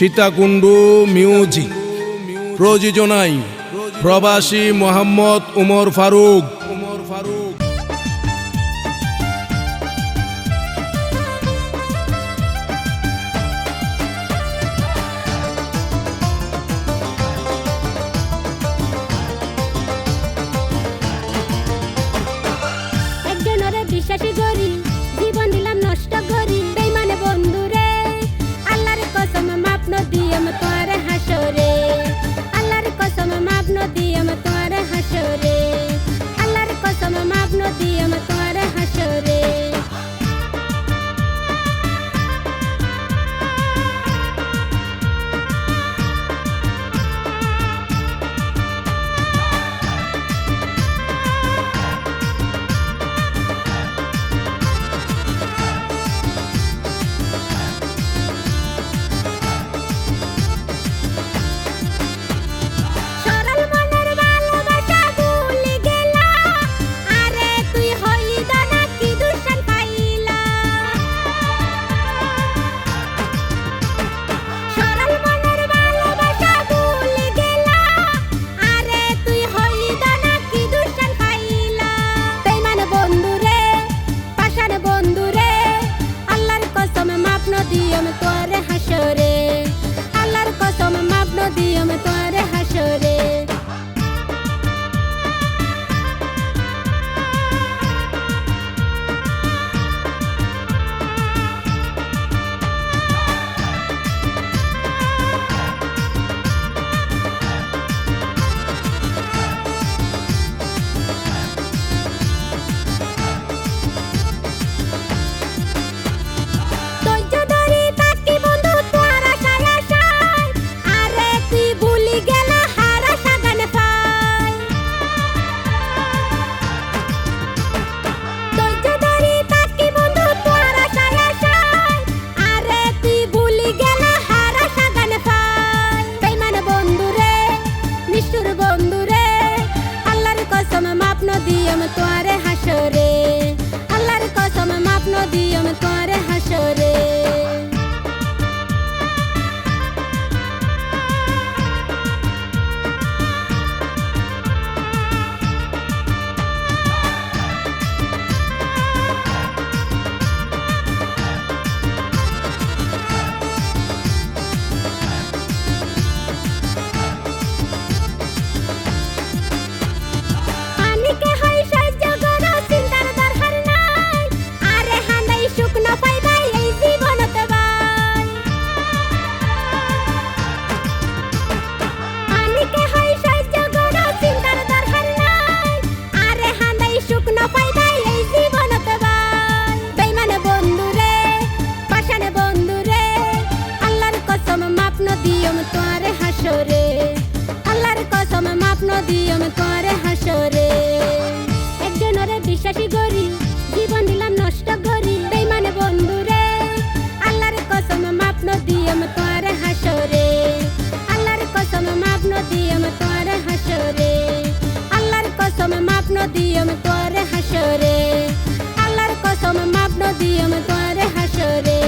Sitakunda music প্রযোজনায় প্রবাসী মোহাম্মদ উমর ফারুক। বিশ্বাসী করি জীবন দিলাম নষ্ট করি বেঈমানে বন্ধুরে আল্লাহর কসম মাপ ন দিয়াম তোরে হাসরে আল্লাহর কসম মাপ ন দিয়াম তোরে হাসরে আল্লাহর কসম মাপ ন দিয়াম তোরে হাসরে দিয়াম তোরে হাসরে আল্লাহর কসম মাপ ন দিয়াম তোরে হাসরে দিয়াম তোরে হাসরে আল্লাহর কসম মাপ ন দিয়াম তোরে হাসরে দিয়াম তোরে হাসরে আল্লাহর কসম মাপ ন দিয়াম তোরে হাসরে একজনের বিশ্বাসী করি জীবন দিলাম নষ্ট করি বেঈমানে বন্ধুরে আল্লাহর কসম মাপ ন দিয়াম তোরে হাসরে আল্লাহর কসম মাপ ন দিয়াম তোরে হাসরে আল্লাহর কসম মাপ ন দিয়াম তোরে হাসরে আল্লাহর কসম মাপ ন দিয়াম তোরে হাসরে।